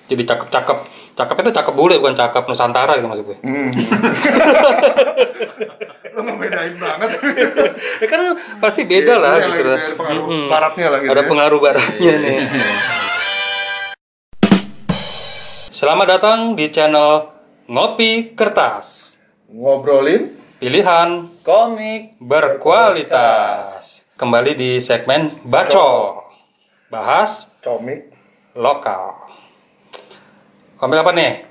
Jadi cakep itu cakep bule, bukan cakep Nusantara gitu maksud gue. Lo ngebedain banget. Ya kan pasti beda lah gitu. Ada pengaruh baratnya lah gitu. Ada pengaruh baratnya nih. Selamat datang di channel Ngopi Kertas. Ngobrolin Pilihan komik berkualitas. Kembali di segmen Baco. Bahas komik lokal. Komik apa nih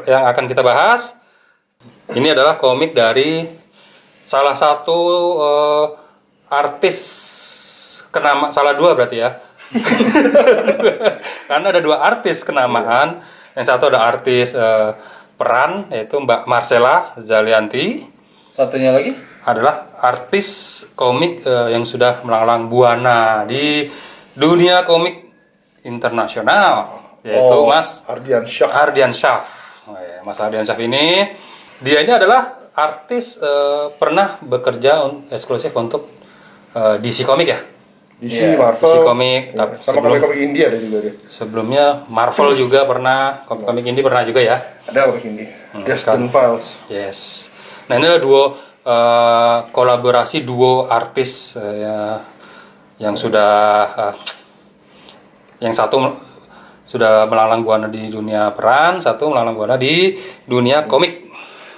yang akan kita bahas? Ini adalah komik dari salah satu artis salah dua berarti ya. Karena ada dua artis kenamaan. Yang satu ada artis peran, yaitu Mbak Marcella Zalianty. Satunya lagi Adalah artis komik yang sudah melanglang buana di dunia komik internasional, yaitu Mas Ardian Syah. Mas Ardian Syah ini, dia ini adalah artis pernah bekerja eksklusif untuk DC Comic ya. DC, Marvel, DC Comic, sama komik India ada juga dia. sebelumnya Marvel juga pernah, komik indie pernah juga ya. Ada komik India. Dresden Files. Yes. Nah ini adalah kolaborasi duo artis yang sudah yang satu sudah melanglang buana di dunia peran, satu melanglang buana di dunia komik.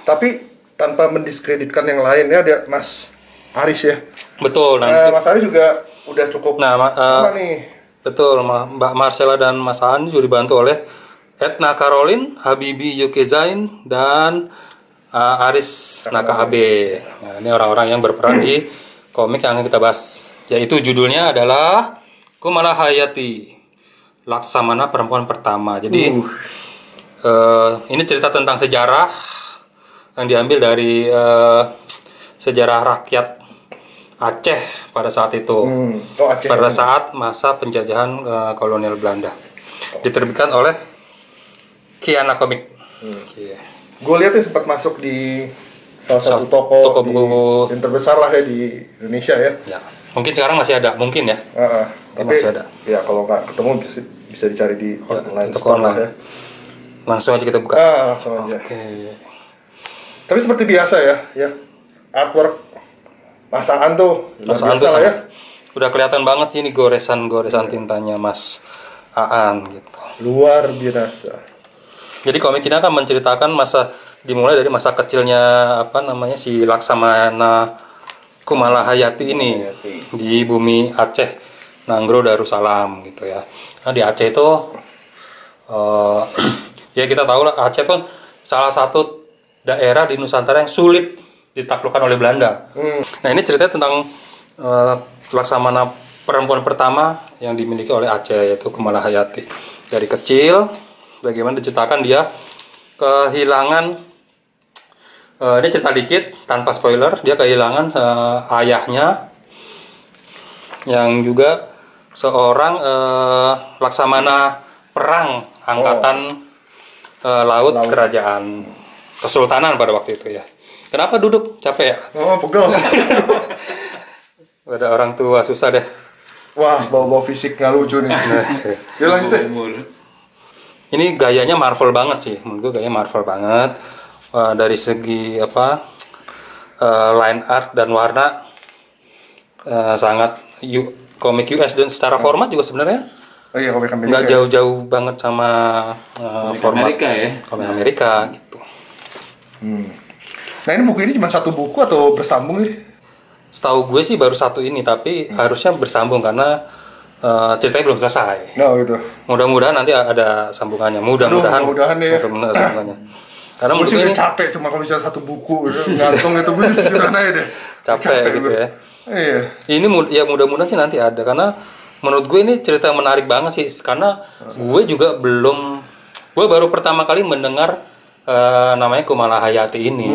Tapi tanpa mendiskreditkan yang lainnya, ada Mas Aris ya. Betul. Mas Aris juga udah cukup lama nih. Betul, Mbak Marcella dan Mas Aan juga dibantu oleh Edna Caroline, Habibi Yukezain, dan Aris Nakahabe. Nah, ini orang-orang yang berperan di komik yang akan kita bahas. Yaitu judulnya adalah Kumala Hayati, Laksamana Perempuan Pertama. Jadi ini cerita tentang sejarah yang diambil dari sejarah rakyat Aceh pada saat itu. Aceh. Pada saat masa penjajahan kolonial Belanda. Diterbitkan oleh Kiana Comic. Gue lihat ya sempat masuk di salah satu toko buku yang terbesar lah ya di Indonesia ya. Ya. Mungkin sekarang masih ada, mungkin ya. Tapi masih ada. Ya kalau nggak ketemu bisa dicari di online store lah ya. Langsung aja kita buka. Langsung aja. Oke. Tapi seperti biasa ya artwork Masaan tuh Masaan biasa tuh lah ya. Udah kelihatan banget sih ini goresan tintanya Mas Aan gitu. Luar biasa. Jadi komik ini akan menceritakan dimulai dari masa kecilnya si Laksamana Kumala Hayati ini di bumi Aceh, Nanggro Darussalam gitu ya. Nah di Aceh itu ya kita tahu lah, Aceh itu salah satu daerah di Nusantara yang sulit ditaklukkan oleh Belanda. Nah ini ceritanya tentang Laksamana perempuan pertama yang dimiliki oleh Aceh, yaitu Kumala Hayati. Dari kecil, bagaimana diceritakan dia kehilangan, ini cerita dikit tanpa spoiler, dia kehilangan ayahnya yang juga seorang Laksamana perang angkatan laut kerajaan Kesultanan pada waktu itu ya. Kenapa duduk? Capek ya? Pegel. Ada orang tua susah deh. Wah, bawa fisik nggak lucu nih. Ya lanjut deh. Ini gayanya Marvel banget sih. Menurut gue gayanya Marvel banget. Dari segi line art dan warna sangat komik US, dan secara format juga sebenarnya Komik Amerika. nggak jauh-jauh banget sama format Amerika ya. komik Amerika gitu. Nah ini buku ini cuma satu buku atau bersambung nih? Setahu gue sih baru satu ini, tapi harusnya bersambung karena ceritanya belum selesai. No gitu. Mudah-mudahan nanti ada sambungannya. Mudah-mudahan ya. Mudah-mudahan ada sambungannya. Karena Gue sih menurut udah ini capek cuma kalau bisa satu buku gantung itu gue sudah aja deh. capek gitu gue. ya. Iya. Ini ya mudah-mudahan sih nanti ada, karena menurut gue ini cerita yang menarik banget sih, karena gue baru pertama kali mendengar namanya Kumala Hayati ini.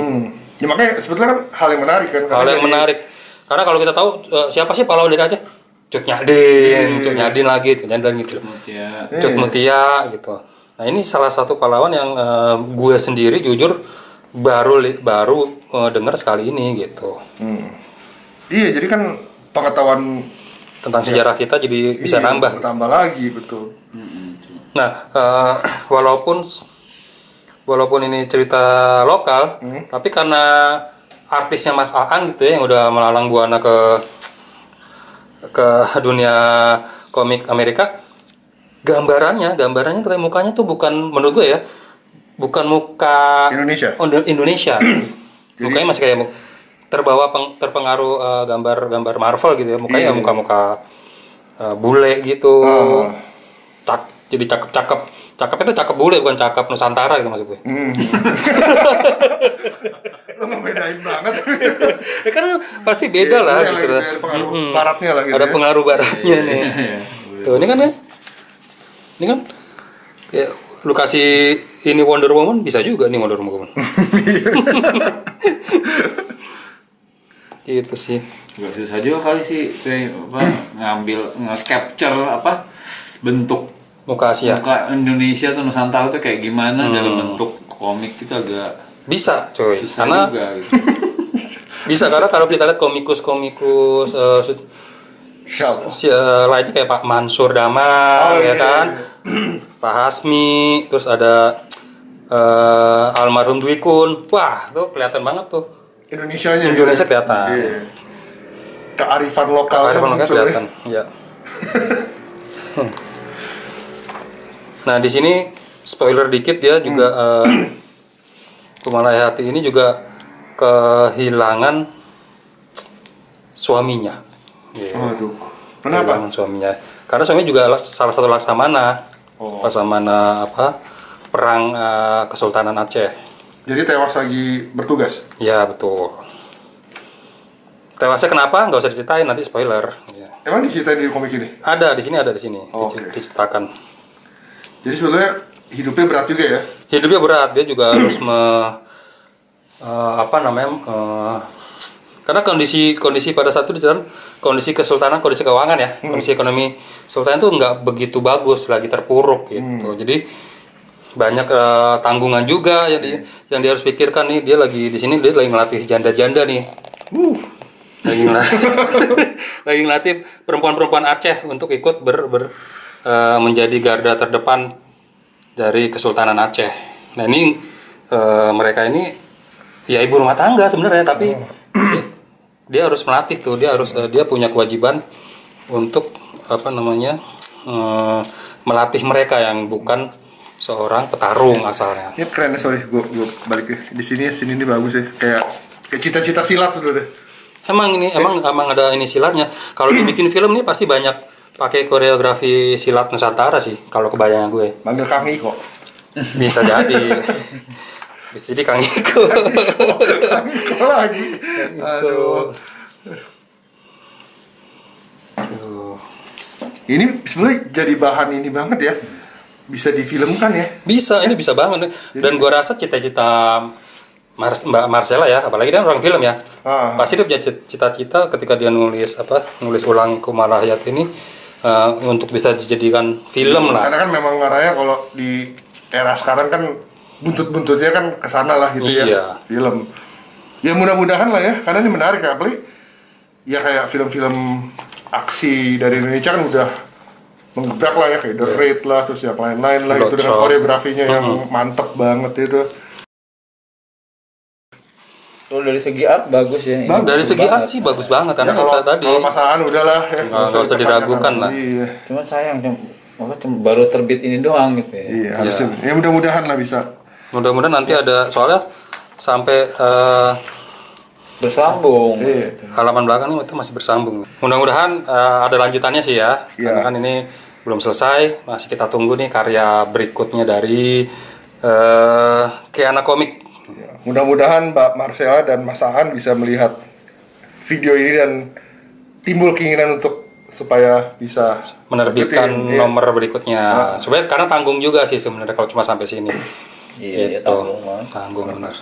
Ya makanya sebetulnya kan hal yang menarik kan. Hal yang menarik. Karena kalau kita tahu siapa sih pahlawan dari Aceh? Cut Nyadin lagi, Cut Nyadin gitu. Cut Mutia gitu. Nah ini salah satu pahlawan yang gue sendiri jujur baru dengar sekali ini gitu. Iya, jadi kan pengetahuan tentang sejarah kita jadi bisa nambah. Tambah lagi, betul. Nah, walaupun ini cerita lokal, tapi karena artisnya Mas Aan gitu ya yang udah melalang buana ke dunia komik Amerika, gambarannya kayak mukanya tuh bukan, menurut gue ya, bukan muka Indonesia. Mukanya masih kayak terpengaruh gambar Marvel gitu ya, mukanya muka-muka bule gitu. Jadi cakep itu cakep bule, bukan cakep Nusantara gitu maksud gue. Lo ngebedain banget. Ya kan pasti beda lah gitu. Ada pengaruh baratnya lah gitu. Ada pengaruh baratnya nih. Tuh ini kan ya lu kasih ini Wonder Woman bisa juga nih Wonder Woman. Gitu sih. Gak susah juga kali sih nge-capture bentuk muka Asia. Muka Indonesia tuh Nusantara tuh kayak gimana dalam bentuk komik itu agak bisa coy. susah Karena juga gitu. bisa karena kalau kita lihat komikus lainnya kayak Pak Mansur Damar ya kan. Pak Hasmi, terus ada almarhum Dwi Kun. Wah, tuh kelihatan banget tuh. Indonesia kelihatan. Iya. Kearifan lokal kelihatan. Ya. Nah, di sini spoiler dikit ya juga Kumala Hayati ini juga kehilangan suaminya. Waduh. Kenapa? Kehilangan suaminya. Karena suaminya juga salah satu laksamana. Laksamana perang Kesultanan Aceh. Jadi tewas lagi bertugas? Ya betul. Tewasnya kenapa? Nggak usah diceritain, nanti spoiler. Ya. Emang diceritain di komik ini? Ada di sini. Diceritakan. Jadi sebenarnya hidupnya berat juga ya? Hidupnya berat, dia juga harus karena kondisi pada saat itu diceritakan kondisi kesultanan, kondisi keuangan ya, kondisi ekonomi sultan itu nggak begitu bagus, lagi terpuruk gitu. Jadi banyak tanggungan juga yang dia harus pikirkan nih. Dia lagi di sini, dia lagi ngelatih janda-janda nih. Lagi ngelatih perempuan-perempuan Aceh untuk ikut menjadi garda terdepan dari Kesultanan Aceh. Nah ini mereka ini ya ibu rumah tangga sebenarnya, tapi dia harus melatih tuh, dia punya kewajiban untuk melatih mereka yang bukan seorang petarung asalnya. Ini keren, sorry, gue balik di sini ini bagus ya, kayak cita-cita silat sudah deh. Emang ada ini silatnya. Kalau dibikin film ini pasti banyak pakai koreografi silat Nusantara sih, kalau kebayang gue. Manggil Kang Iko. Bisa jadi. Bisa jadi Kang Iko. Kang Iko lagi. Aduh. Ini sebenarnya jadi bahan ini banget ya. Bisa difilmkan ya? Bisa, ini bisa banget. Dan gue rasa cita-cita Mbak Marcella ya, apalagi dia orang film ya. Pasti dia punya cita-cita ketika dia nulis ulang Kumala Hayati ini untuk bisa dijadikan film lah. Karena kan memang ngarahnya kalau di era sekarang kan buntut-buntutnya kan kesana lah gitu ya. Film. Ya mudah-mudahan lah ya, karena ini menarik ya, apalagi ya kayak film-film aksi dari Indonesia kan udah menggebrak lah ya, kayak The Raid lah, terus yang lain-lain lah, itu dengan koreografinya yang mantep banget itu. Kalau dari segi art bagus ya. Dari segi art sih bagus banget, karena ya, tadi kalau masakan udahlah ya, nggak usah diragukan lah. Iya. Cuma sayang baru terbit ini doang gitu ya. Iya, harusnya. Ya mudah-mudahan lah bisa. Mudah-mudahan nanti ada, soalnya sampai bersambung. Halaman belakang ini itu masih bersambung. Mudah-mudahan ada lanjutannya sih ya. Karena kan ini belum selesai, masih kita tunggu nih karya berikutnya dari Keana Komik. Mudah-mudahan Mbak Marcella dan Mas Aan bisa melihat video ini dan timbul keinginan supaya bisa menerbitkan nomor berikutnya. Supaya karena tanggung juga sih sebenarnya kalau cuma sampai sini. Iya, tanggung benar.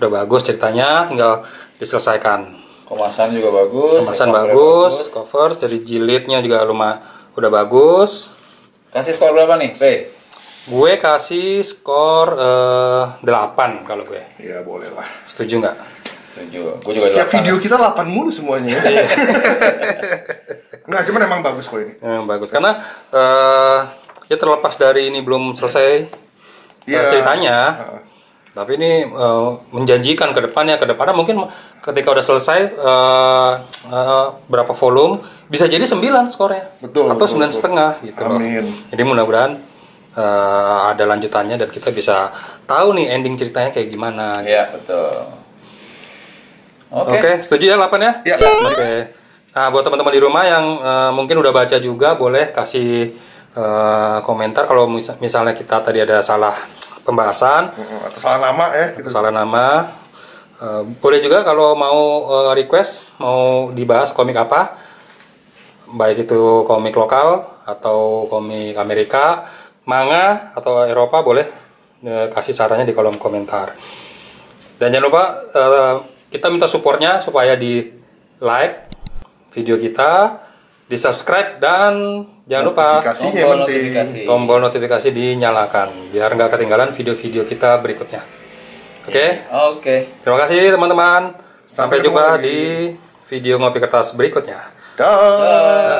Udah bagus ceritanya, tinggal diselesaikan. Kemasan juga bagus. Kemasan bagus, cover jadi jilidnya juga udah bagus. Kasih skor berapa nih, P? Gue kasih skor 8 kalau gue. Ya boleh lah. Setuju nggak? Setuju. Gue juga 8. Setiap video kita 8 mulu semuanya ya. Nggak, cuman emang bagus kok ini. Bagus karena ya terlepas dari ini belum selesai ceritanya, tapi ini menjanjikan ke depannya mungkin ketika udah selesai berapa volume bisa jadi 9 skornya, atau 9,5 gitu loh. Jadi mudah-mudahan ada lanjutannya dan kita bisa tahu nih ending ceritanya kayak gimana. Iya, betul. Oke, setuju ya 8 ya? Iya. Oke. Nah, buat teman-teman di rumah yang mungkin udah baca juga, boleh kasih komentar kalau misalnya kita tadi ada salah pembahasan atau salah nama ya. Atau salah nama. Boleh juga kalau mau request, mau dibahas komik apa, baik itu komik lokal atau komik Amerika, manga atau Eropa, boleh kasih sarannya di kolom komentar. Dan jangan lupa kita minta supportnya supaya di like video kita, di subscribe, dan jangan lupa tombol notifikasi dinyalakan biar nggak ketinggalan video-video kita berikutnya. Oke. Terima kasih teman-teman. Sampai jumpa di video Ngopi Kertas berikutnya. Dah.